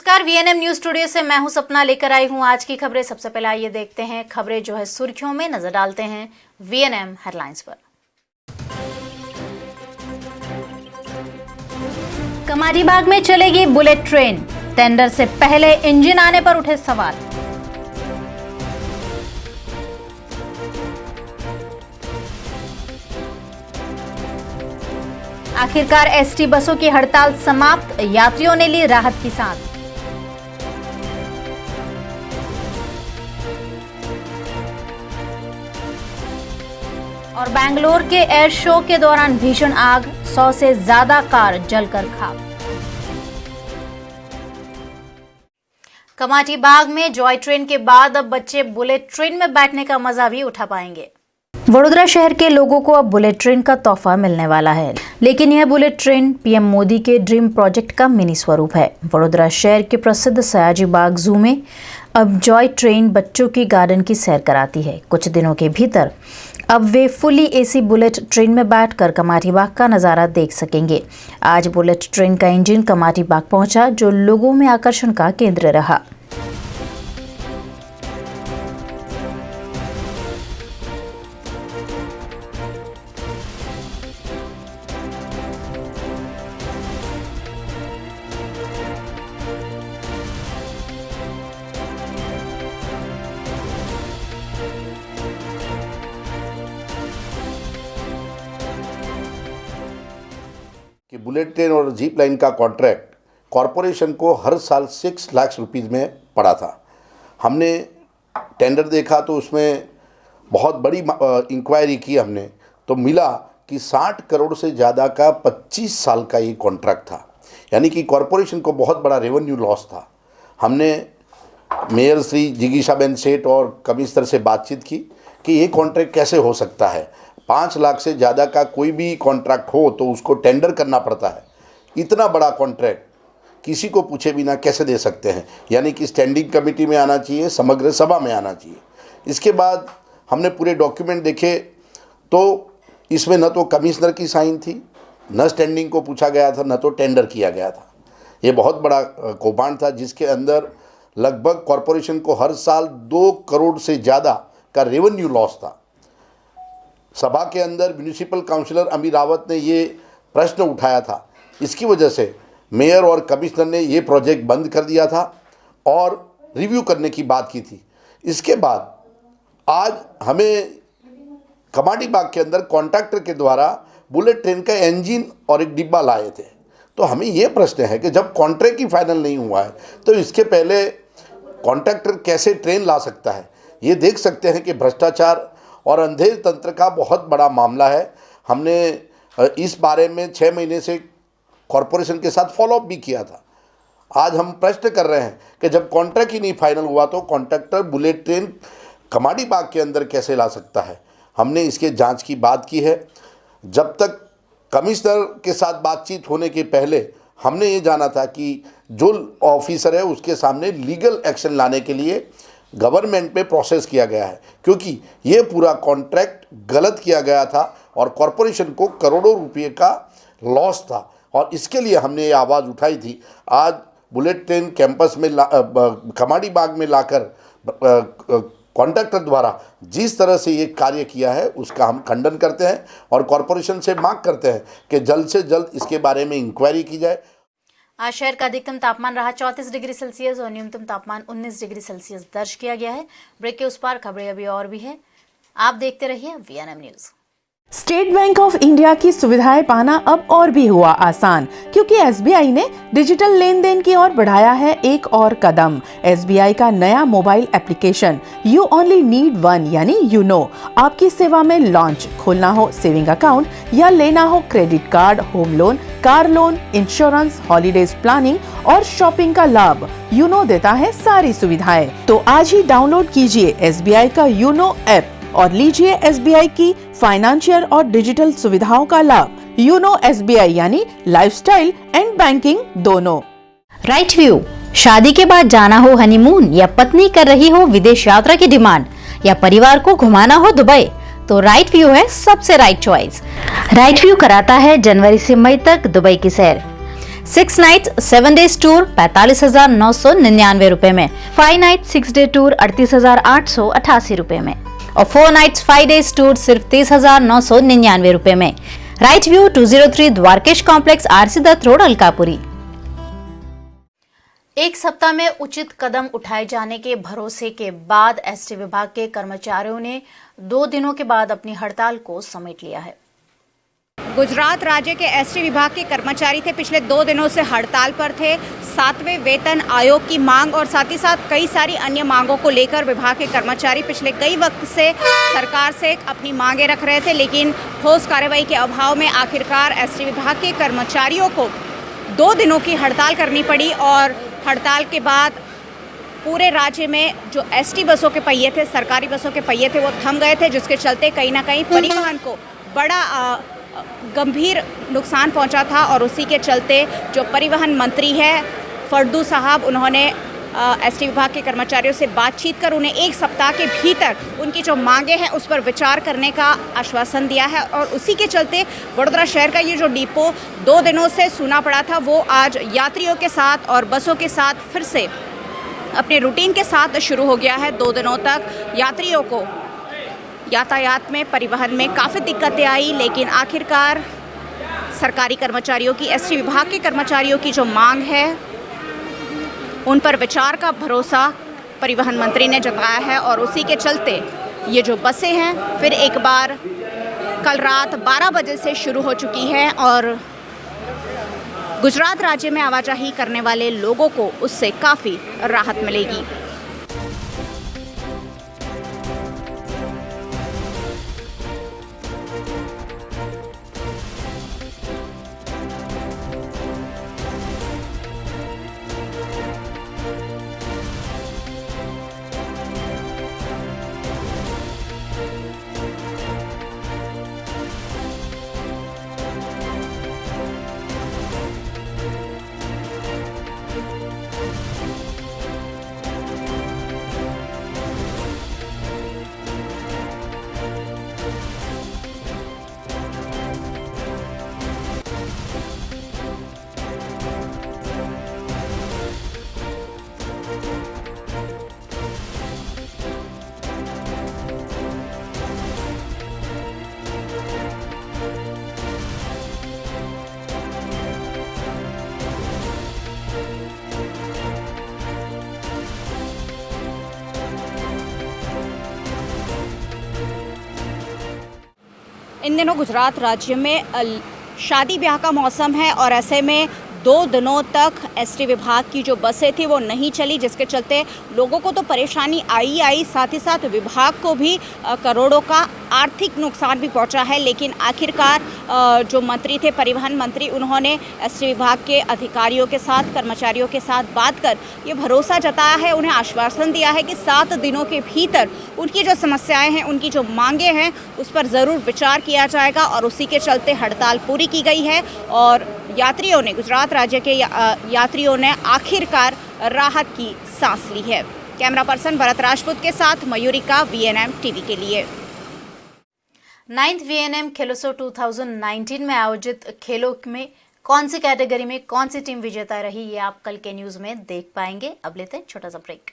नमस्कार, VNM news studio से मैं हूं सपना, लेकर आई हूं आज की खबरें। सबसे पहले आइए देखते हैं खबरें जो है सुर्खियों में, नजर डालते हैं वीएनएम हेडलाइंस पर। कमारीबाग में चलेगी बुलेट ट्रेन, टेंडर से पहले इंजन आने पर उठे सवाल। आखिरकार एसटी बसों की हड़ताल समाप्त, यात्रियों ने ली राहत की सांस। और बेंगलोर के एयर शो के दौरान भीषण आग, 100 से ज्यादा कार जलकर खाक। कमाटीबाग में जॉय ट्रेन के बाद अब बच्चे बुलेट ट्रेन में बैठने का मजा भी उठा पाएंगे। वडोदरा शहर के लोगों को अब बुलेट ट्रेन का तोहफा मिलने वाला है, लेकिन यह बुलेट ट्रेन पीएम मोदी के ड्रीम प्रोजेक्ट का मिनी स्वरूप है। वडोदरा शहर के प्रसिद्ध सयाजी बाग जू में अब जॉय ट्रेन बच्चों की गार्डन की सैर कराती है। कुछ दिनों के भीतर अब वे फुली एसी बुलेट ट्रेन में बैठकर कमाटीबाग का नज़ारा देख सकेंगे। आज बुलेट ट्रेन का इंजन कमाटीबाग पहुंचा, जो लोगों में आकर्षण का केंद्र रहा। कि बुलेट ट्रेन और जीप लाइन का कॉन्ट्रैक्ट कॉरपोरेशन को हर साल 6 लाख रुपीज़ में पड़ा था। हमने टेंडर देखा तो उसमें बहुत बड़ी इंक्वायरी की हमने, तो मिला कि 60 करोड़ से ज़्यादा का 25 साल का ये कॉन्ट्रैक्ट था, यानी कि कॉरपोरेशन को बहुत बड़ा रेवेन्यू लॉस था। हमने मेयर श्री जिगीशाबेन सेठ और कमिश्नर से बातचीत की कि ये कॉन्ट्रैक्ट कैसे हो सकता है। 5 लाख से ज़्यादा का कोई भी कॉन्ट्रैक्ट हो तो उसको टेंडर करना पड़ता है। इतना बड़ा कॉन्ट्रैक्ट किसी को पूछे बिना कैसे दे सकते हैं, यानी कि स्टैंडिंग कमेटी में आना चाहिए, समग्र सभा में आना चाहिए। इसके बाद हमने पूरे डॉक्यूमेंट देखे तो इसमें न तो कमिश्नर की साइन थी, न स्टैंडिंग को पूछा गया था, न तो टेंडर किया गया था। ये बहुत बड़ा कौभांड था, जिसके अंदर लगभग कॉरपोरेशन को हर साल 2 करोड़ से ज़्यादा का रेवेन्यू लॉस था। सभा के अंदर म्यूनिसिपल काउंसिलर अमीर रावत ने ये प्रश्न उठाया था। इसकी वजह से मेयर और कमिश्नर ने ये प्रोजेक्ट बंद कर दिया था और रिव्यू करने की बात की थी। इसके बाद आज हमें कमाटीबाग के अंदर कॉन्ट्रैक्टर के द्वारा बुलेट ट्रेन का इंजन और एक डिब्बा लाए थे। तो हमें ये प्रश्न है कि जब कॉन्ट्रैक्ट ही फाइनल नहीं हुआ है तो इसके पहले कॉन्ट्रैक्टर कैसे ट्रेन ला सकता है। ये देख सकते हैं कि भ्रष्टाचार और अंधेर तंत्र का बहुत बड़ा मामला है। हमने इस बारे में 6 महीने से कॉरपोरेशन के साथ फॉलोअप भी किया था। आज हम प्रश्न कर रहे हैं कि जब कॉन्ट्रैक्ट ही नहीं फाइनल हुआ तो कॉन्ट्रैक्टर बुलेट ट्रेन कमाटीबाग के अंदर कैसे ला सकता है। हमने इसके जांच की बात की है। जब तक कमिश्नर के साथ बातचीत होने के पहले हमने ये जाना था कि जो ऑफिसर है उसके सामने लीगल एक्शन लाने के लिए गवर्नमेंट में प्रोसेस किया गया है, क्योंकि ये पूरा कॉन्ट्रैक्ट गलत किया गया था और कॉरपोरेशन को करोड़ों रुपए का लॉस था। और इसके लिए हमने ये आवाज़ उठाई थी। आज बुलेट ट्रेन कैंपस में कमाटीबाग में लाकर कॉन्ट्रैक्टर द्वारा जिस तरह से ये कार्य किया है उसका हम खंडन करते हैं और कॉरपोरेशन से मांग करते हैं कि जल्द से जल्द इसके बारे में इंक्वायरी की जाए। आज शहर का अधिकतम तापमान रहा 34 डिग्री सेल्सियस और न्यूनतम तापमान 19 डिग्री सेल्सियस दर्ज किया गया है। ब्रेक के उस पार खबरें अभी और भी हैं, आप देखते रहिए VNM news. State bank of India की सुविधाएं पाना अब और भी हुआ आसान, क्योंकि एसबीआई ने डिजिटल लेन देन की ओर बढ़ाया है एक और कदम। एसबीआई का नया mobile application you only need one यानी यूनो आपकी सेवा में लॉन्च। खोलना हो सेविंग अकाउंट या लेना हो credit card, home loan, car loan, insurance, holidays planning और शॉपिंग का लाभ, यूनो देता है सारी सुविधाएं। तो आज ही डाउनलोड कीजिए एसबीआई का यूनो ऐप और लीजिए एसबीआई की फाइनेंशियल और डिजिटल सुविधाओं का लाभ। यूनो एसबीआई यानी लाइफस्टाइल एंड बैंकिंग दोनों। राइट व्यू, शादी के बाद जाना हो हनीमून या पत्नी कर रही हो विदेश यात्रा की डिमांड या परिवार को घुमाना हो दुबई, तो राइट व्यू है सबसे राइट चॉइस। राइट व्यू कराता है जनवरी से मई तक दुबई की सैर। 6 नाइट 7 डेज टूर 45,999 रुपए में, 5 नाइट 6 डे टूर 38,888 रुपए में और 4 नाइट्स 5 डेज टूर सिर्फ 30,999 रुपए में। Right view 203 Dwarkesh complex, RC Dutt road, Alkapuri. एक सप्ताह में उचित कदम उठाए जाने के भरोसे के बाद एसटी विभाग के कर्मचारियों ने 2 दिनों के बाद अपनी हड़ताल को समेट लिया है। गुजरात राज्य के एसटी विभाग के कर्मचारी थे, पिछले 2 दिनों से हड़ताल पर थे। 7वें वेतन आयोग की मांग और साथ ही साथ कई सारी अन्य मांगों को लेकर विभाग के कर्मचारी पिछले कई वक्त से सरकार से अपनी मांगें रख रहे थे, लेकिन ठोस कार्रवाई के अभाव में आखिरकार एसटी विभाग के कर्मचारियों को 2 दिनों की हड़ताल करनी पड़ी और हड़ताल के बाद पूरे राज्य में जो एसटी बसों के पहिए थे, सरकारी बसों के पहिए थे, वो थम गए थे, जिसके चलते कहीं ना कहीं परिवहन को बड़ा गंभीर नुकसान पहुंचा था। और उसी के चलते जो परिवहन मंत्री है फड़दू साहब, उन्होंने एसटी विभाग के कर्मचारियों से बातचीत कर उन्हें 1 सप्ताह के भीतर उनकी जो मांगे हैं उस पर विचार करने का आश्वासन दिया है। और उसी के चलते वडोदरा शहर का ये जो डिपो 2 दिनों से सूना पड़ा था, वो आज यात्रियों के साथ और बसों के साथ फिर से अपने रूटीन के साथ शुरू हो गया है। 2 दिनों तक यात्रियों को यातायात में, परिवहन में काफ़ी दिक्कतें आई, लेकिन आखिरकार सरकारी कर्मचारियों की, एसटी विभाग के कर्मचारियों की जो मांग है उन पर विचार का भरोसा परिवहन मंत्री ने जताया है। और उसी के चलते ये जो बसें हैं फिर एक बार कल रात 12 बजे से शुरू हो चुकी हैं और गुजरात राज्य में आवाजाही करने वाले लोगों को उससे काफ़ी राहत मिलेगी। इन दिनों गुजरात राज्य में शादी ब्याह का मौसम है और ऐसे में 2 दिनों तक एसटी विभाग की जो बसें थी वो नहीं चली, जिसके चलते लोगों को तो परेशानी आई, साथ ही साथ विभाग को भी करोड़ों का आर्थिक नुकसान भी पहुंचा है। लेकिन आखिरकार जो मंत्री थे, परिवहन मंत्री, उन्होंने एसटी विभाग के अधिकारियों के साथ, कर्मचारियों के साथ बात कर ये भरोसा जताया है, उन्हें आश्वासन दिया है कि 7 दिनों के भीतर उनकी जो समस्याएं हैं, उनकी जो मांगे हैं, उस पर ज़रूर विचार किया जाएगा। और उसी के चलते हड़ताल पूरी की गई है और यात्रियों ने, गुजरात राज्य के यात्रियों ने आखिरकार राहत की सांस ली है। कैमरा पर्सन भरत राजपूत के साथ मयूरिका, VNM टीवी के लिए। 9th VNM खेलोत्सव 2019 में आयोजित खेलों में कौन सी कैटेगरी में कौन सी टीम विजेता रही, ये आप कल के न्यूज में देख पाएंगे। अब लेते हैं छोटा सा break.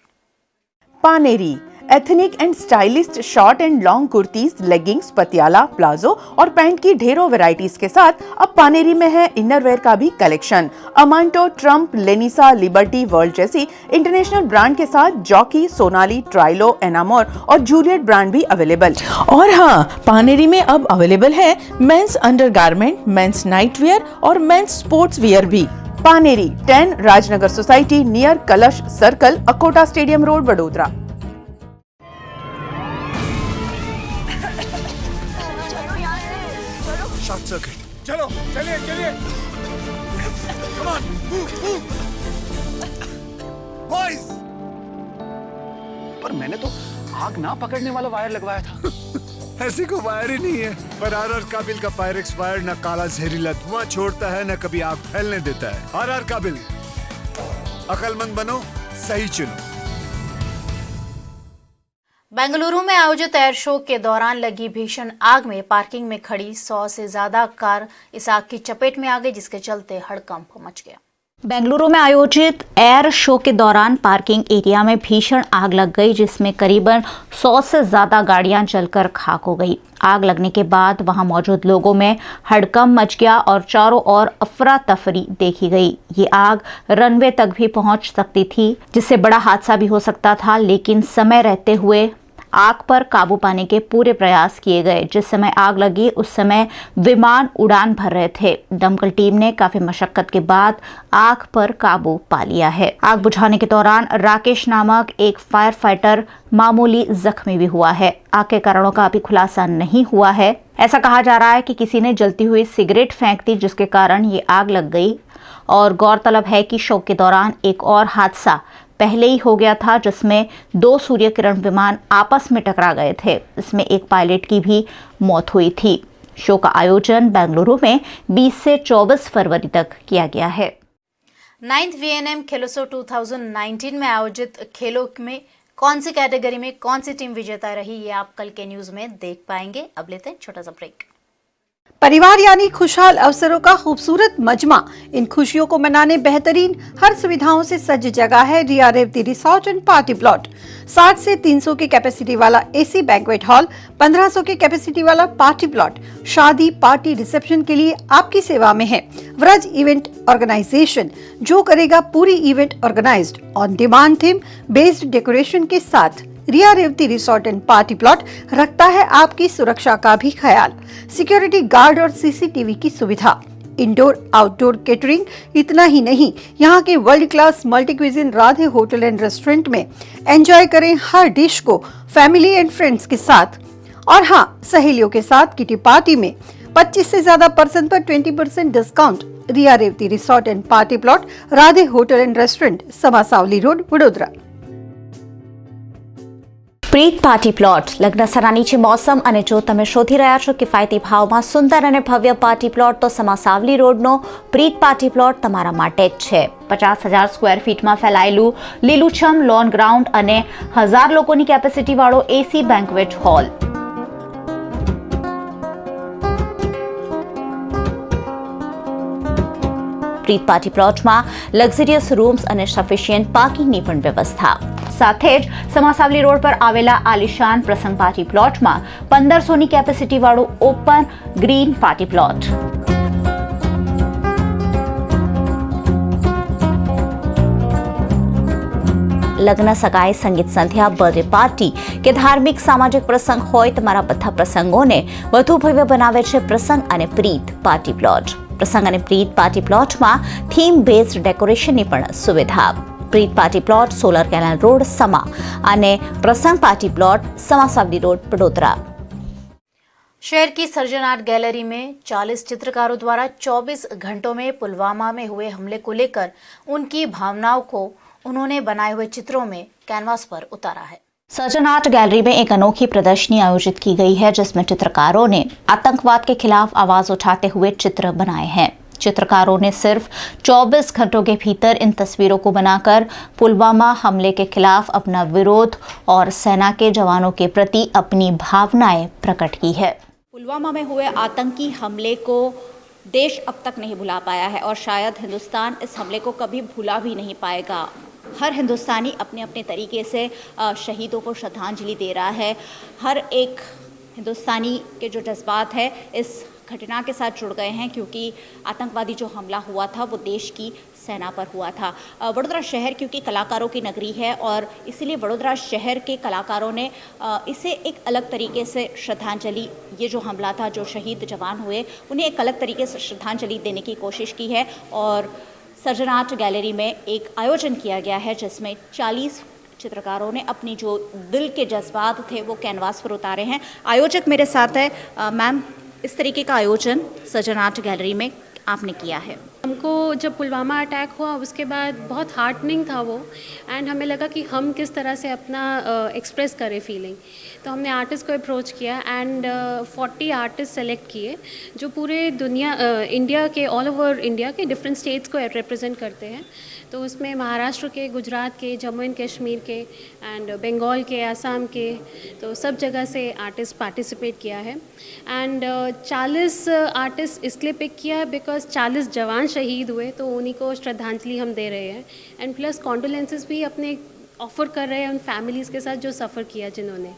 Paneri ethnic and stylist short and long kurtis, leggings, Patiala, palazzo और पैंट की ढेरों वैरायटीज के साथ अब पानेरी में है इनरवेयर का भी कलेक्शन। अमांटो, ट्रम्प, लेनिसा, लिबर्टी वर्ल्ड जैसी इंटरनेशनल ब्रांड के साथ जॉकी, सोनाली, ट्राइलो, एनामोर और जूलियट ब्रांड भी अवेलेबल। और हाँ, पानेरी में अब अवेलेबल है मेंस अंडरगारमेंट, मेंस नाइटवेयर और मेंस स्पोर्ट्स वियर भी। पानेरी 10 राजनगर सोसाइटी नियर कलश circle, Akota stadium road, Vadodara. Short circuit, चलो चलिए चलिए, कम ऑन, बॉयज। पर मैंने तो आग ना पकड़ने वाला वायर लगवाया था। ऐसी कोई वायर ही नहीं है। पर आर काबिल का फायर एक्सपायर न काला जहरीला धुआं छोड़ता है, न कभी आग फैलने देता है। आर काबिल, अकलमंद बनो, सही चुनो। बेंगलुरु में आयोजित एयर शो के दौरान लगी भीषण आग में पार्किंग में खड़ी 100 से ज्यादा कार इस आग की चपेट में आ गई, जिसके चलते हड़कंप मच गया। बेंगलुरु में आयोजित एयर शो के दौरान पार्किंग एरिया में भीषण आग लग गई, जिसमें करीबन 100 से ज्यादा गाड़ियां जलकर खाक हो गई। आग लगने के बाद वहां मौजूद लोगों में हड़कंप मच गया और चारों ओर अफरा तफरी देखी गई। ये आग रनवे तक भी पहुंच सकती थी, जिससे बड़ा हादसा भी हो सकता था, लेकिन समय रहते हुए आग पर काबू पाने के पूरे प्रयास किए गए। जिस समय आग लगी उस समय विमान उड़ान भर रहे थे। दमकल टीम ने काफी मशक्कत के बाद आग पर काबू पा लिया है। आग बुझाने के दौरान राकेश नामक एक फायर फाइटर मामूली जख्मी भी हुआ है। आग के कारणों का अभी खुलासा नहीं हुआ है। ऐसा कहा जा रहा है कि किसी ने जलती हुई सिगरेट फेंक दी, जिसके कारण ये आग लग गई। और गौरतलब है कि शो के दौरान एक और हादसा पहले ही हो गया था, जिसमें 2 सूर्य किरण विमान आपस में टकरा गए थे। इसमें एक पायलट की भी मौत हुई थी। शो का आयोजन बेंगलुरु में 20 से 24 फरवरी तक किया गया है। 9th VNM खेलोत्सव 2019 में आयोजित खेलों में कौन सी कैटेगरी में कौन सी टीम विजेता रही, ये आप कल के न्यूज में देख पाएंगे। अब लेते हैं छोटा सा ब्रेक। परिवार यानी खुशहाल अवसरों का खूबसूरत मजमा। इन खुशियों को मनाने बेहतरीन हर सुविधाओं से सज्ज जगह है Riya Revati resort and party plot. 60 से 300 की कैपेसिटी वाला एसी बैंक्वेट हॉल, 1500 की कैपेसिटी वाला पार्टी प्लॉट शादी पार्टी रिसेप्शन के लिए आपकी सेवा में है। व्रज इवेंट ऑर्गेनाइजेशन जो करेगा पूरी event organised on demand theme based decoration के साथ। Riya Revati resort and party plot रखता है आपकी सुरक्षा का भी ख्याल। सिक्योरिटी गार्ड और सीसीटीवी की सुविधा, इंडोर आउटडोर केटरिंग। इतना ही नहीं, यहाँ के world class multi cuisine Radhe hotel and restaurant में एंजॉय करें हर डिश को फैमिली एंड फ्रेंड्स के साथ। और हाँ, सहेलियों के साथ किटी पार्टी में 25 से ज्यादा पर्सन पर 20% discount. Riya Revati resort and party plot, Radhe hotel and restaurant, Samasavli road, Vadodara. Preet party plot લગ્ન સરા નીચે મોસમ અને જો તમે શોધી રહ્યા છો કિફાયતી ભાવમાં સુંદર અને ભવ્ય પાર્ટી પ્લોટ, તો સમાસાવલી રોડનો પ્રીત પાર્ટી પ્લોટ તમારા માટે જ છે। 50,000 સ્ક્વેર ફીટમાં ફેલાયેલું લીલુંછમ લોન ગ્રાઉન્ડ અને 1000 લોકોની કેપેસિટી વાળો એસી બેન્ક્વેટ હોલ। પ્રીત પાર્ટી પ્લોટમાં લક્ઝરિયસ રૂમ્સ અને સફિશિયન્ટ પાર્કિંગની પણ વ્યવસ્થા। સાથે જ સમાસાવલી રોડ પર આવેલા આલિશાન પ્રસંગ પાર્ટી પ્લોટમાં 1500ની કેપેસિટી વાળું ઓપન ગ્રીન પાર્ટી પ્લોટ। લગ્ન સગાઈ સંગીત સંધ્યા બર્થડે પાર્ટી કે ધાર્મિક સામાજિક પ્રસંગ હોય, તમારા બધા પ્રસંગોને વધુ ભવ્ય બનાવે છે પ્રસંગ અને પ્રીત પાર્ટી પ્લોટ। પ્રસંગ અને પ્રીત પાર્ટી પ્લોટમાં થીમ બેઝડ ડેકોરેશનની પણ સુવિધા। Preet party plot solar canal road Sama અને Prasang party plot Samasavli road Vadodara. शहर की सर्जन आर्ट गैलरी में 40 चित्रकारों द्वारा 24 घंटों में पुलवामा में हुए हमले को लेकर उनकी भावनाओं को उन्होंने बनाए हुए चित्रों में कैनवास पर उतारा है। सर्जन आर्ट गैलरी में एक अनोखी प्रदर्शनी आयोजित की गई है, जिसमें चित्रकारों ने आतंकवाद के खिलाफ आवाज उठाते हुए चित्र बनाए हैं। चित्रकारों ने सिर्फ 24 घंटों के भीतर इन तस्वीरों को बनाकर पुलवामा हमले के खिलाफ अपना विरोध और सेना के जवानों के प्रति अपनी भावनाएं प्रकट की है। पुलवामा में हुए आतंकी हमले को देश अब तक नहीं भुला पाया है और शायद हिंदुस्तान इस हमले को कभी भुला भी नहीं पाएगा। हर हिंदुस्तानी अपने अपने तरीके से शहीदों को श्रद्धांजलि दे रहा है। हर एक हिंदुस्तानी के जो जज्बात है इस घटना के साथ जुड़ गए हैं, क्योंकि आतंकवादी जो हमला हुआ था वो देश की सेना पर हुआ था। वडोदरा शहर क्योंकि कलाकारों की नगरी है और इसीलिए वडोदरा शहर के कलाकारों ने इसे एक अलग तरीके से श्रद्धांजलि, ये जो हमला था, जो शहीद जवान हुए उन्हें एक अलग तरीके से श्रद्धांजलि देने की कोशिश की है। और सर्जन आर्ट गैलरी में एक आयोजन किया गया है जिसमें 40 चित्रकारों ने अपनी जो दिल के जज्बात थे वो कैनवास पर उतारे हैं। आयोजक मेरे साथ है। मैम, इस तरीके का आयोजन सर्जन आर्ट गैलरी में आपने किया है, हमको जब पुलवामा अटैक हुआ उसके बाद बहुत हार्टनिंग था वो, एंड हमें लगा कि हम किस तरह से अपना एक्सप्रेस करें फीलिंग। तो हमने आर्टिस्ट को अप्रोच किया एंड 40 आर्टिस्ट सेलेक्ट किए जो पूरे दुनिया इंडिया के ऑल ओवर इंडिया के डिफरेंट स्टेट्स को रिप्रेजेंट करते हैं। तो उसमें महाराष्ट्र के, गुजरात के, जम्मू एंड कश्मीर के एंड बंगाल के, आसाम के, तो सब जगह से आर्टिस्ट पार्टिसिपेट किया है। एंड 40 आर्टिस्ट इसलिए पिक किया बिकॉज 40 जवान शहीद हुए, तो उन्हीं को श्रद्धांजलि हम दे रहे हैं। एंड प्लस कॉन्डोलेंसेस भी अपने ऑफ़र कर रहे हैं उन फैमिलीज़ के साथ जो सफ़र किया जिन्होंने।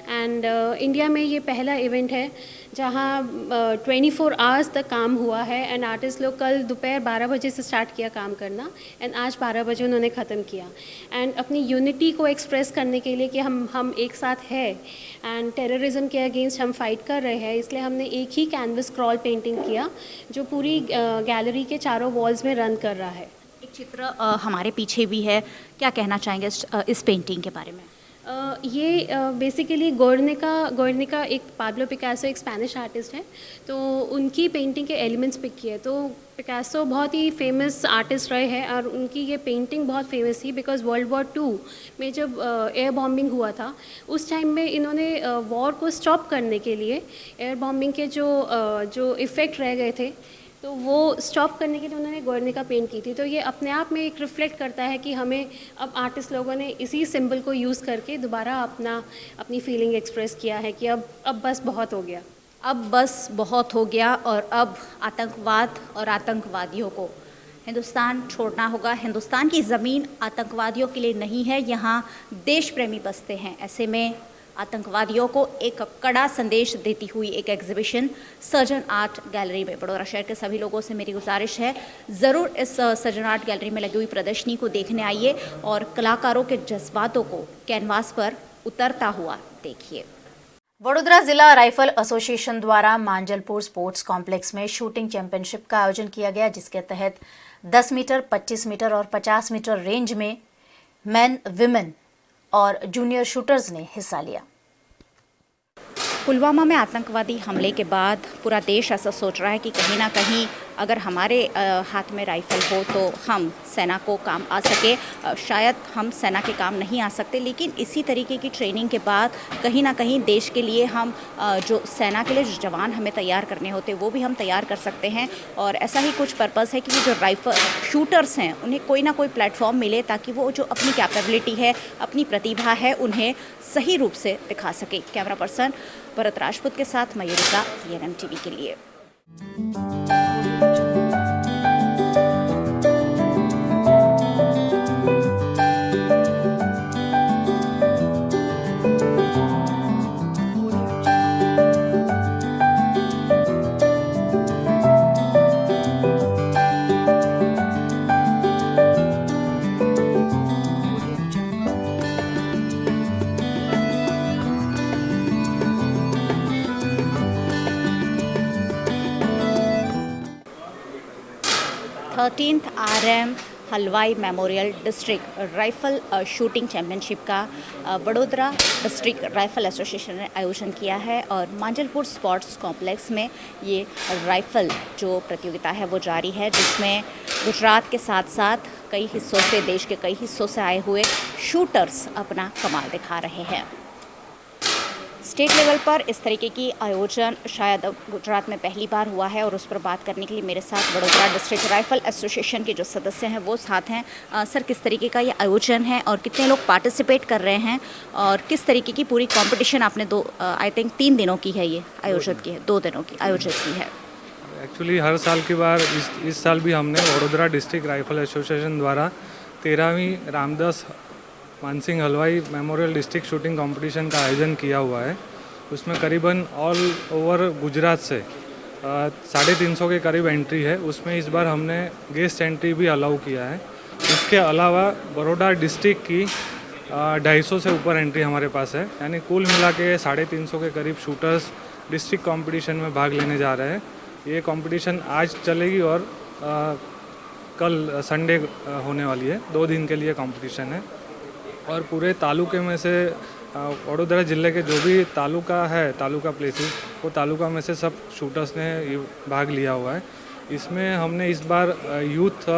एंड इंडिया में ये पहला इवेंट है जहाँ 24 आवर्स तक काम हुआ है। एंड आर्टिस्ट लोग कल दोपहर 12 बजे से स्टार्ट किया काम करना एंड आज 12 बजे उन्होंने ख़त्म किया। एंड अपनी यूनिटी को एक्सप्रेस करने के लिए कि हम एक साथ हैं एंड टेररिज्म के अगेंस्ट हम फाइट कर रहे हैं, इसलिए हमने एक ही कैनवस क्रॉल पेंटिंग किया जो पूरी गैलरी के चारों वॉल्स में रन कर रहा है। एक चित्र हमारे पीछे भी है, क्या कहना चाहेंगे इस पेंटिंग के बारे में? ये बेसिकली गोर्निका एक पाब्लो पिकासो एक स्पेनिश आर्टिस्ट है, तो उनकी पेंटिंग के एलिमेंट्स पिक किए। तो पिकासो बहुत ही फेमस आर्टिस्ट रहे हैं और उनकी ये पेंटिंग बहुत फेमस थी बिकॉज World War II में जब एयर बॉम्बिंग हुआ था उस टाइम में इन्होंने वॉर को स्टॉप करने के लिए एयर बॉम्बिंग के जो इफ़ेक्ट रह गए थे तो वो स्टॉप करने के लिए उन्होंने गोर्निका पेंट की थी। तो ये अपने आप में एक रिफ्लेक्ट करता है कि हमें अब आर्टिस्ट लोगों ने इसी सिंबल को यूज़ करके दोबारा अपनी फीलिंग एक्सप्रेस किया है कि अब बस बहुत हो गया। अब बस बहुत हो गया और अब आतंकवाद और आतंकवादियों को हिंदुस्तान छोड़ना होगा। हिंदुस्तान की ज़मीन आतंकवादियों के लिए नहीं है, यहाँ देश प्रेमी बसते हैं। ऐसे में आतंकवादियों को एक कड़ा संदेश देती हुई एक एग्जीबिशन सर्जन आर्ट गैलरी में बड़ौदा शहर के सभी लोगों से मेरी गुजारिश है, ज़रूर इस सर्जन आर्ट गैलरी में लगी हुई प्रदर्शनी को देखने आइए और कलाकारों के जज्बातों को कैनवास पर उतरता हुआ देखिए। वडोदरा जिला राइफल एसोसिएशन द्वारा मांजलपुर स्पोर्ट्स कॉम्प्लेक्स में शूटिंग चैंपियनशिप का आयोजन किया गया, जिसके तहत 10 मीटर, 25 मीटर और 50 मीटर रेंज में मेन, विमेन और जूनियर शूटर्स ने हिस्सा लिया। पुलवामा में आतंकवादी हमले के बाद पूरा देश ऐसा सोच रहा है कि कहीं ना कहीं अगर हमारे हाथ में राइफ़ल हो तो हम सेना को काम आ सके। शायद हम सेना के काम नहीं आ सकते, लेकिन इसी तरीके की ट्रेनिंग के बाद कहीं ना कहीं देश के लिए हम जो सेना के लिए जो जवान हमें तैयार करने होते वो भी हम तैयार कर सकते हैं। और ऐसा ही कुछ पर्पस है कि जो राइफल शूटर्स हैं उन्हें कोई ना कोई प्लेटफॉर्म मिले ताकि वो जो अपनी कैपेबिलिटी है, अपनी प्रतिभा है, उन्हें सही रूप से दिखा सके। कैमरा पर्सन भरत राजपूत के साथ मयूरिका, VNM TV के लिए। RM हलवाई memorial district rifle shooting championship का वडोदरा डिस्ट्रिक्ट राइफ़ल एसोसिएशन ने आयोजन किया है और मांजलपुर स्पोर्ट्स कॉम्प्लेक्स में ये राइफ़ल जो प्रतियोगिता है वो जारी है, जिसमें गुजरात के साथ साथ कई हिस्सों से, देश के कई हिस्सों से आए हुए शूटर्स अपना कमाल दिखा रहे हैं। स्टेट लेवल पर इस तरीके की आयोजन शायद गुजरात में पहली बार हुआ है और उस पर बात करने के लिए मेरे साथ वडोदरा डिस्ट्रिक्ट राइफल एसोसिएशन के जो सदस्य हैं वो साथ हैं। सर, किस तरीके का ये आयोजन है और कितने लोग पार्टिसिपेट कर रहे हैं और किस तरीके की पूरी कंपटीशन आपने आई थिंक 3 दिनों की है ये आयोजित की है, 2 दिनों की आयोजित की है? एक्चुअली हर साल की बार इस साल भी हमने वडोदरा डिस्ट्रिक्ट राइफल एसोसिएशन द्वारा 13वीं रामदास मानसिंह हलवाई मेमोरियल डिस्ट्रिक्ट शूटिंग कंपटीशन का आयोजन किया हुआ है। उसमें करीबन ऑल ओवर गुजरात से 350 के करीब एंट्री है। उसमें इस बार हमने गेस्ट एंट्री भी अलाउ किया है। उसके अलावा बड़ौदा डिस्ट्रिक्ट की 250 से ऊपर एंट्री हमारे पास है, यानी कुल मिला के 350 के करीब शूटर्स डिस्ट्रिक्ट कंपटीशन में भाग लेने जा रहे हैं। ये कंपटीशन आज चलेगी और कल संडे होने वाली है। 2 दिन के लिए कंपटीशन है और पूरे तालुके में से वडोदरा ज़िले के जो भी तालुका है, तालुका प्लेसेस, वो तालुका में से सब शूटर्स ने भाग लिया हुआ है। इसमें हमने इस बार यूथ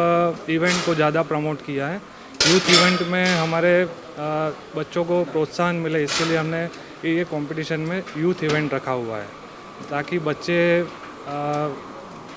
इवेंट को ज़्यादा प्रमोट किया है। यूथ इवेंट में हमारे बच्चों को प्रोत्साहन मिले, इसके लिए हमने ये कंपटीशन में यूथ इवेंट रखा हुआ है ताकि बच्चे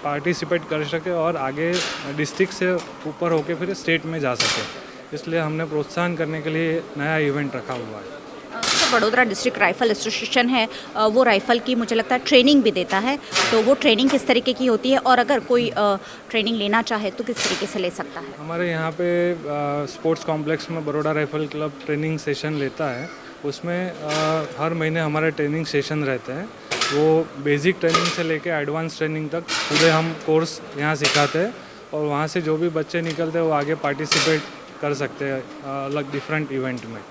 पार्टिसिपेट कर सके और आगे डिस्ट्रिक्ट से ऊपर होके फिर स्टेट में जा सके। इसलिए हमने प्रोत्साहन करने के लिए नया इवेंट रखा हुआ है। तो वडोदरा डिस्ट्रिक्ट राइफल एसोसिएशन है, वो राइफल की मुझे लगता है ट्रेनिंग भी देता है, तो वो ट्रेनिंग किस तरीके की होती है और अगर कोई ट्रेनिंग लेना चाहे तो किस तरीके से ले सकता है? हमारे यहाँ पे स्पोर्ट्स कॉम्प्लेक्स में Baroda rifle club training session लेता है। उसमें हर महीने हमारे ट्रेनिंग सेशन रहते हैं। वो बेसिक ट्रेनिंग से लेके एडवांस ट्रेनिंग तक पूरे हम कोर्स यहाँ सिखाते हैं और वहाँ से जो भी बच्चे निकलते हैं वो आगे पार्टिसिपेट कर सकते हैं अलग डिफरेंट इवेंट में।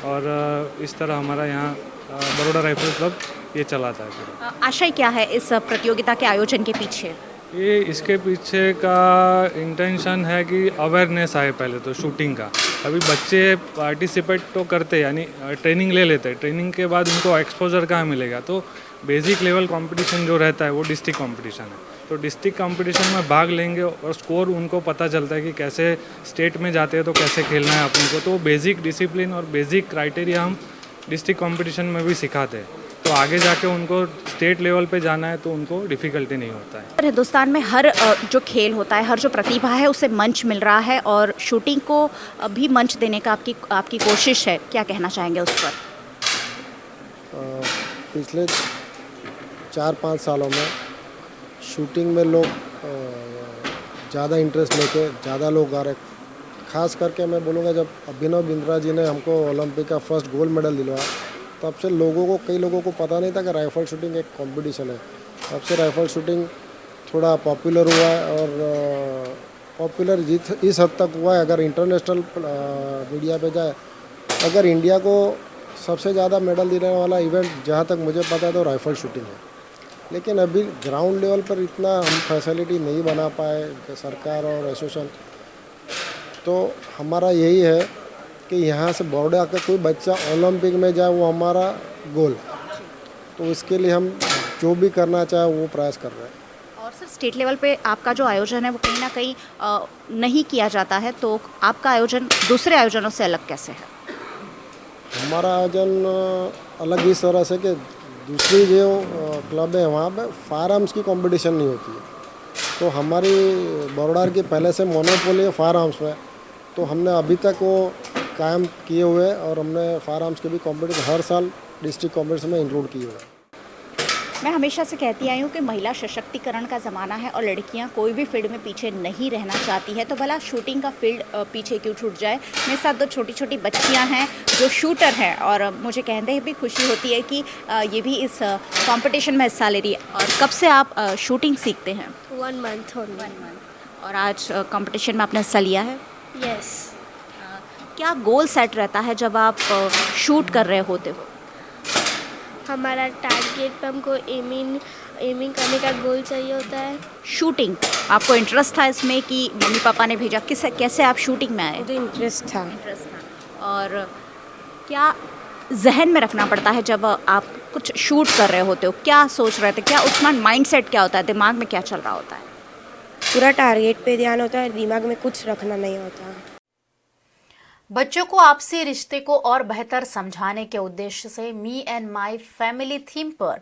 और इस तरह हमारा यहाँ बड़ौदा राइफल क्लब ये चलाता है। आशय क्या है इस प्रतियोगिता के आयोजन के पीछे? ये इसके पीछे का इंटेंशन है कि अवेयरनेस आए पहले तो शूटिंग का। अभी बच्चे पार्टिसिपेट तो करते यानी ट्रेनिंग ले लेते हैं, ट्रेनिंग के बाद उनको एक्सपोजर कहाँ मिलेगा? तो बेसिक लेवल कंपटीशन जो रहता है वो डिस्ट्रिक्ट कंपटीशन है। तो डिस्ट्रिक्ट कंपटीशन में भाग लेंगे और स्कोर उनको पता चलता है कि कैसे स्टेट में जाते हैं तो कैसे खेलना है अपन को। तो बेसिक डिसिप्लिन और बेसिक क्राइटेरिया हम डिस्ट्रिक्ट कंपटीशन में भी सिखाते हैं, तो आगे जाके उनको स्टेट लेवल पे जाना है तो उनको डिफ़िकल्टी नहीं होता है। हिंदुस्तान में हर जो खेल होता है, हर जो प्रतिभा है उसे मंच मिल रहा है और शूटिंग को भी मंच देने का आपकी कोशिश है, क्या कहना चाहेंगे उस पर? पिछले 4-5 सालों में शूटिंग में लोग ज़्यादा इंटरेस्ट लेके ज़्यादा लोग आ रहे। खास करके मैं बोलूँगा जब अभिनव बिंद्रा जी ने हमको ओलंपिक का फर्स्ट गोल्ड मेडल दिलवाया तब से कई लोगों को पता नहीं था कि राइफ़ल शूटिंग एक कंपटीशन है। तब से राइफ़ल शूटिंग थोड़ा पॉपुलर हुआ है और पॉपुलर इस हद तक हुआ है, अगर इंटरनेशनल मीडिया पे जाए, अगर इंडिया को सबसे ज़्यादा मेडल देने वाला इवेंट जहाँ तक मुझे पता है तो राइफ़ल शूटिंग है। लेकिन अभी ग्राउंड लेवल पर इतना हम फैसिलिटी नहीं बना पाए सरकार और एसोसिएशन। तो हमारा यही है कि यहाँ से बड़ौदा का कोई बच्चा ओलंपिक में जाए, वो हमारा गोल। तो इसके लिए हम जो भी करना चाहे वो प्रयास कर रहे हैं। और सर स्टेट लेवल पे आपका जो आयोजन है वो कहीं ना कहीं नहीं किया जाता है, तो आपका आयोजन दूसरे आयोजनों से अलग कैसे है? हमारा आयोजन अलग इस तरह से कि दूसरी जो क्लब है वहाँ पे फायर आर्म्स की कंपटीशन नहीं होती है। तो हमारी बड़ौदा की पहले से मोनोपोली है फायर आर्म्स में, तो हमने अभी तक वो कायम किए हुए और हमने फायर आर्म्स के भी कंपटीशन हर साल डिस्ट्रिक्ट कंपटीशन में इंक्लूड किए हुए। मैं हमेशा से कहती आई हूँ कि महिला सशक्तिकरण का ज़माना है और लड़कियाँ कोई भी फील्ड में पीछे नहीं रहना चाहती है, तो भला शूटिंग का फील्ड पीछे क्यों छूट जाए। मेरे साथ 2 छोटी छोटी बच्चियाँ हैं जो शूटर हैं और मुझे कहते ही भी खुशी होती है कि ये भी इस कंपटीशन में हिस्सा ले रही है। और कब से आप शूटिंग सीखते हैं? 1 month only. 1 month। और आज कंपटीशन में आपने हिस्सा लिया है? Yes. क्या गोल सेट रहता है जब आप शूट कर रहे होते हो? हमारा टारगेट पे हमको एमिंग करने का गोल चाहिए होता है। शूटिंग आपको इंटरेस्ट था इसमें कि मम्मी पापा ने भेजा, कैसे आप शूटिंग में आए? मुझे इंटरेस्ट था। और क्या जहन में रखना पड़ता है जब आप कुछ शूट कर रहे होते हो? क्या सोच रहे थे, क्या उसमें माइंडसेट क्या होता है, दिमाग में क्या चल रहा होता है? पूरा टारगेट पे ध्यान होता है, दिमाग में कुछ रखना नहीं होता। बच्चों को आपसी रिश्ते को और बेहतर समझाने के उद्देश्य से me and my family theme पर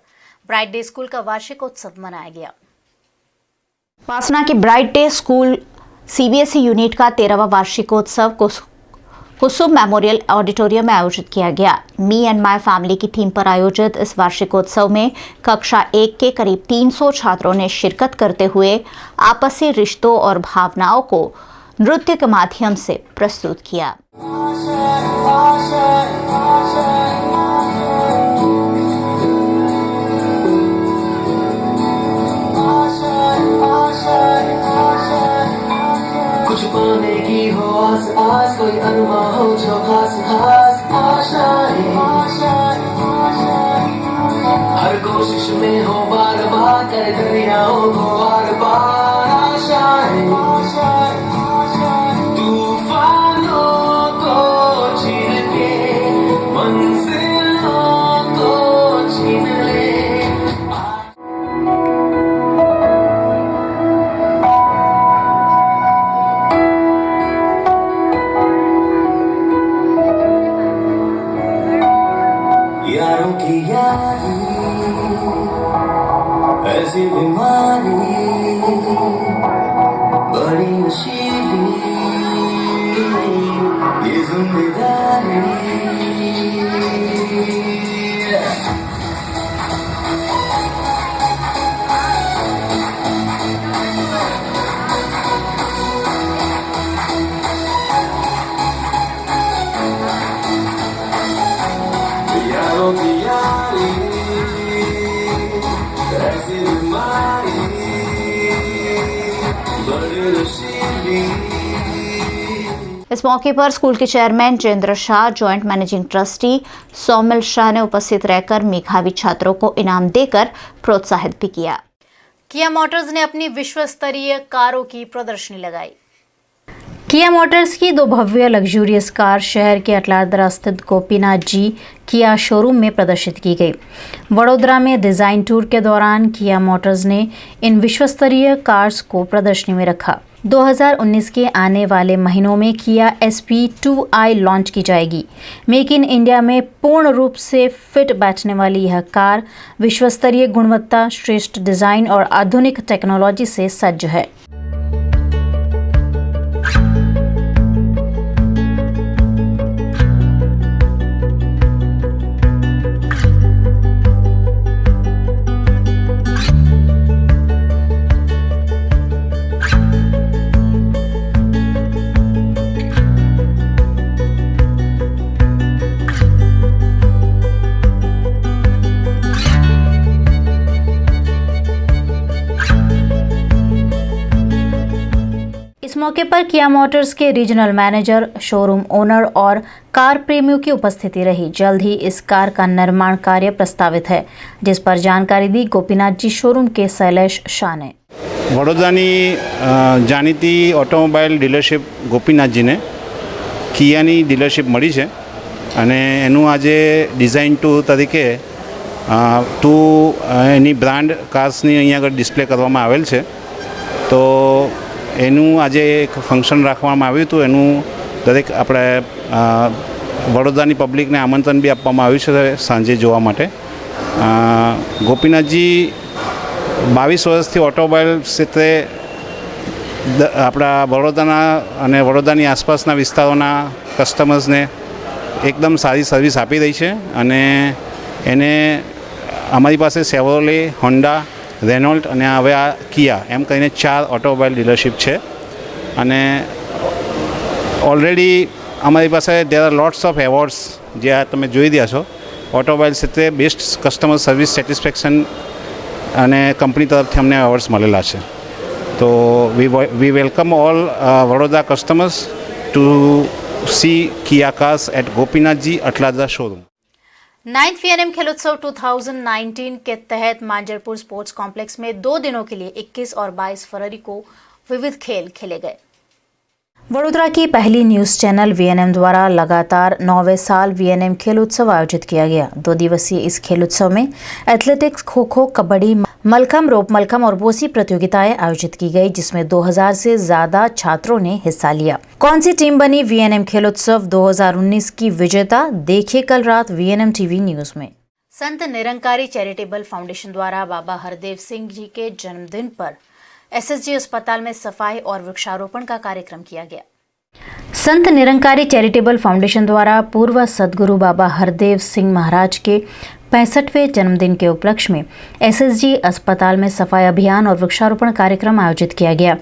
ब्राइट डे स्कूल का वार्षिक उत्सव मनाया गया। पासना के bright day school CBSE unit का 13वां वार्षिकोत्सव कुसुम मेमोरियल ऑडिटोरियम में आयोजित किया गया। मी एंड माई फैमिली की थीम पर आयोजित इस वार्षिकोत्सव में कक्षा 1 के करीब 300 छात्रों ने शिरकत करते हुए आपसी रिश्तों और भावनाओं को नृत्य के माध्यम से प्रस्तुत किया। कुछ पाने की हो आस आस, कोई अरमा हो जो खास खास आशाएं, हर कोशिश में हो बार बार कर दरियाओं को आर पार आशाएं, तूफानों को छीन के मंजिलों को छीन ले। ऐसी बीमारी बड़ी नशीली ये जिम्मेदारी यारों की यारी ऐसी बीमारी बड़ी नशीली। इस मौके पर स्कूल के chairman Jayendra Shah, joint managing trustee Saumil Shah ने उपस्थित रहकर मेधावी छात्रों को इनाम देकर प्रोत्साहित भी किया। किया मोटर्स ने अपनी विश्व स्तरीय कारों की प्रदर्शनी लगाई। किया मोटर्स की दो भव्य लग्जूरियस कार शहर के अटलादरा स्थित गोपीनाथ जी किया शोरूम में प्रदर्शित की गई। वडोदरा में डिज़ाइन टूर के दौरान किया मोटर्स ने इन विश्वस्तरीय कार्स को प्रदर्शनी में रखा। 2019 के आने वाले महीनों में किया SP2i लॉन्च की जाएगी। मेक इन इंडिया में पूर्ण रूप से फिट बैठने वाली यह कार विश्वस्तरीय गुणवत्ता, श्रेष्ठ डिज़ाइन और आधुनिक टेक्नोलॉजी से सज्ज है। इस मौके पर किया मोटर्स के रीजनल मैनेजर, शोरूम ओनर और कार प्रेमियों की उपस्थिति रही। जल्द ही इस कार का निर्माण कार्य प्रस्तावित है, जिस पर जानकारी दी गोपीनाथ जी शोरूम के शैलेश शाह ने। વડોદરાની જાણીતી ઓટોમોબાઈલ ડીલરશીપ ગોપીનાથજીને કિયાની ડીલરશીપ મળી છે અને એનું આજે ડિઝાઇન ટુ તરીકે એની બ્રાન્ડ કાર્સની અહીંયા આગળ ડિસ્પ્લે કરવામાં આવેલ છે। તો એનું આજે એક ફંક્શન રાખવામાં આવ્યું હતું। એનું દરેક આપણે વડોદરાની પબ્લિકને આમંત્રણ બી આપવામાં આવ્યું છે સાંજે જોવા માટે। ગોપીનાથજી 22 વર્ષથી ઓટોમોબાઈલ ક્ષેત્રે આપણા વડોદરાના અને વડોદરાની આસપાસના વિસ્તારોના કસ્ટમર્સને એકદમ સારી સર્વિસ આપી રહી છે અને એને અમારી પાસે સેવરોલે, હોન્ડા, રેનોલ્ટ અને હવે આ કિયા એમ કરીને 4 ઓટોમોબાઈલ ડીલરશીપ છે અને ઓલરેડી અમારી પાસે there are lots of awards જે આ તમે જોઈ રહ્યા છો। ઓટોમોબાઈલ ક્ષેત્રે બેસ્ટ કસ્ટમર સર્વિસ સેટિસ્ફેક્શન અને કંપની તરફથી અમને એવોર્ડ્સ મળેલા છે। તો we welcome all Vadodara customers to see Kia cars at Gopinathji Atladara showroom. 9th VNM खेलोत्सव 2019 के तहत मांजरपुर स्पोर्ट्स कॉम्प्लेक्स में 2 दिनों के लिए 21 और 22 फरवरी को विविध खेल खेले गए। वडोदरा की पहली न्यूज़ चैनल VNM द्वारा लगातार 9वें साल VNM खेलोत्सव आयोजित किया गया। 2 दिवसीय इस खेलोत्सव में एथलेटिक्स, खो खो, कबड्डी, मलखम, रोप मलखम और बोसी प्रतियोगिताएं आयोजित की गई, जिसमें 2000 से ज्यादा छात्रों ने हिस्सा लिया। कौन सी टीम बनी VNM खेलोत्सव 2019 की विजेता, देखिए कल रात VNM TV न्यूज में। संत निरंकारी चैरिटेबल फाउंडेशन द्वारा बाबा हरदेव सिंह जी के जन्मदिन पर SSG अस्पताल में सफाई और वृक्षारोपण का कार्यक्रम किया गया। संत निरंकारी चैरिटेबल फाउंडेशन द्वारा पूर्व सदगुरु बाबा हरदेव सिंह महाराज के 65वें जन्मदिन के उपलक्ष्य में SSG अस्पताल में सफाई अभियान और वृक्षारोपण कार्यक्रम आयोजित किया गया।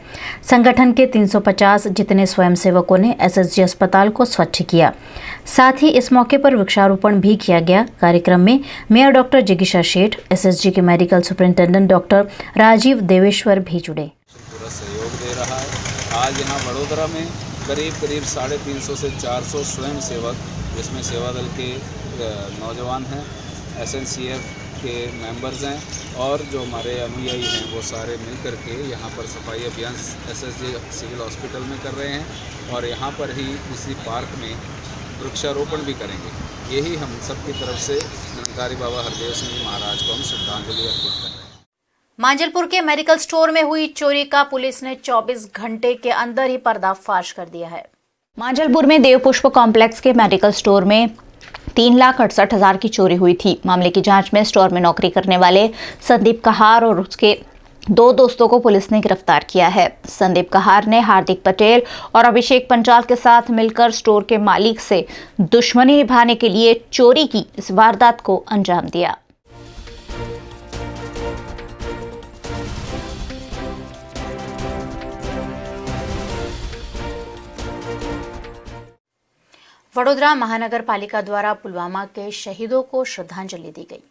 संगठन के 350 जितने स्वयंसेवकों ने SSG अस्पताल को स्वच्छ किया। साथ ही इस मौके पर वृक्षारोपण भी किया गया। कार्यक्रम में मेयर डॉक्टर जिगीशा शेठ, SSG के मेडिकल सुपरिंटेंडेंट डॉक्टर राजीव देवेश्वर भी जुड़े। पूरा सहयोग दे रहा है। आज यहाँ वडोदरा में करीब 350 से 400 स्वयं सेवक, जिसमें सेवा दल के नौजवान हैं, SNCF के मेंबर्स हैं और जो हमारे अनुयायी हैं वो सारे मिल कर के यहाँ पर सफाई अभियान SSG सिविल हॉस्पिटल में कर रहे हैं और यहाँ पर ही इसी पार्क में वृक्षारोपण भी करेंगे। यही हम सबकी तरफ से निरंकारी बाबा हरदेव सिंह महाराज को हम श्रद्धांजलि अर्पित कर रहे हैं। मांजलपुर के मेडिकल स्टोर में हुई चोरी का पुलिस ने 24 घंटे के अंदर ही पर्दाफाश कर दिया है। मांजलपुर में देव पुष्प कॉम्प्लेक्स के मेडिकल स्टोर में 3,68,000 की चोरी हुई थी। मामले की जांच में स्टोर में नौकरी करने वाले संदीप कहार और उसके 2 दोस्तों को पुलिस ने गिरफ्तार किया है। संदीप कहार ने हार्दिक पटेल और अभिषेक पंचाल के साथ मिलकर स्टोर के मालिक से दुश्मनी निभाने के लिए चोरी की इस वारदात को अंजाम दिया। वडोदरा महानगर पालिका द्वारा पुलवामा के शहीदों को श्रद्धांजलि दी गई।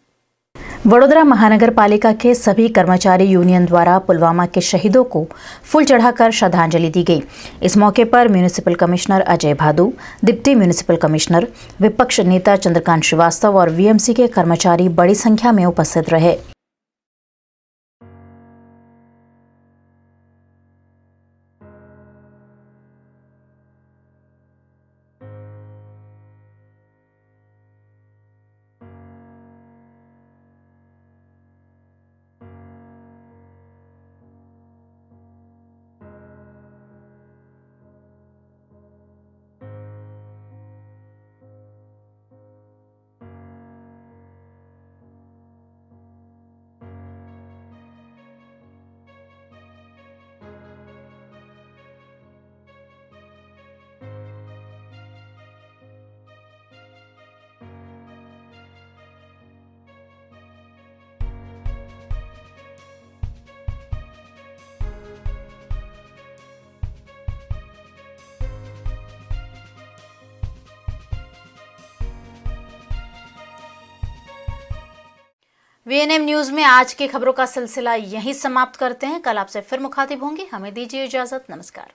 वडोदरा महानगर पालिका के सभी कर्मचारी यूनियन द्वारा पुलवामा के शहीदों को फूल चढ़ाकर श्रद्धांजलि दी गई। इस मौके पर म्यूनिसिपल कमिश्नर अजय भादु, डिप्टी म्यूनिसिपल कमिश्नर, विपक्ष नेता चंद्रकांत श्रीवास्तव और वीएमसी के कर्मचारी बड़ी संख्या में उपस्थित रहे। वीएनएम न्यूज में आज की खबरों का सिलसिला यहीं समाप्त करते हैं। कल आपसे फिर मुखातिब होंगे। हमें दीजिए इजाजत। नमस्कार।